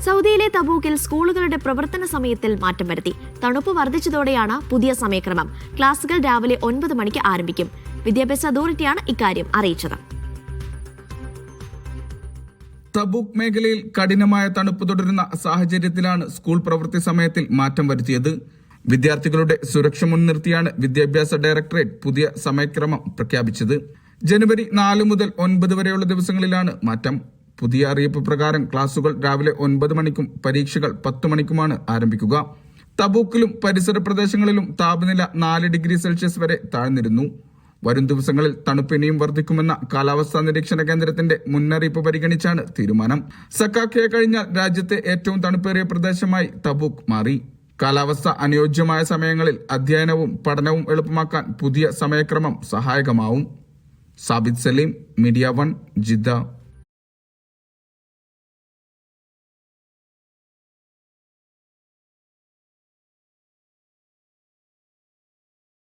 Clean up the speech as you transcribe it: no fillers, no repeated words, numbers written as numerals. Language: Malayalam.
സൗദിയിലെ തബൂക്കിൽ സ്കൂളുകളുടെ പ്രവർത്തന സമയത്തിൽ മാറ്റം വരുത്തി. തണുപ്പ് വർദ്ധിച്ചതോടെയാണ് പുതിയ സമയക്രമം. ക്ലാസുകൾ രാവിലെ 9 മണിക്ക് ആരംഭിക്കും. വിദ്യാഭ്യാസ അതോറിറ്റിയാണ് ഇക്കാര്യം അറിയിച്ചത്. തബൂക്ക് മേഖലയിൽ കഠിനമായ തണുപ്പ് തുടരുന്ന സാഹചര്യത്തിലാണ് സ്കൂൾ പ്രവൃത്തി സമയത്തിൽ മാറ്റം വരുത്തിയത്. വിദ്യാർത്ഥികളുടെ സുരക്ഷ മുൻനിർത്തിയാണ് വിദ്യാഭ്യാസ ഡയറക്ടറേറ്റ് പുതിയ സമയക്രമം പ്രഖ്യാപിച്ചത്. ജനുവരി 4 മുതൽ 9 വരെയുള്ള ദിവസങ്ങളിലാണ് മാറ്റം. പുതിയ അറിയിപ്പ് പ്രകാരം ക്ലാസുകൾ രാവിലെ 9 മണിക്കും പരീക്ഷകൾ 10 മണിക്കുമാണ് ആരംഭിക്കുക. തബൂക്കിലും പരിസര പ്രദേശങ്ങളിലും താപനില 4 ഡിഗ്രി സെൽഷ്യസ് വരെ താഴ്ന്നിരുന്നു. വരും ദിവസങ്ങളിൽ തണുപ്പ് ഇനിയും വർദ്ധിക്കുമെന്ന കാലാവസ്ഥാ നിരീക്ഷണ കേന്ദ്രത്തിന്റെ മുന്നറിയിപ്പ് പരിഗണിച്ചാണ് തീരുമാനം. സക്കാക്കയെ കഴിഞ്ഞാൽ രാജ്യത്തെ ഏറ്റവും തണുപ്പേറിയ പ്രദേശമായി തബൂക്ക് മാറി. കാലാവസ്ഥ അനുയോജ്യമായ സമയങ്ങളിൽ അധ്യയനവും പഠനവും എളുപ്പമാക്കാൻ പുതിയ സമയക്രമം സഹായകമാവും. Sabith Saleem, media 1, Jeddah.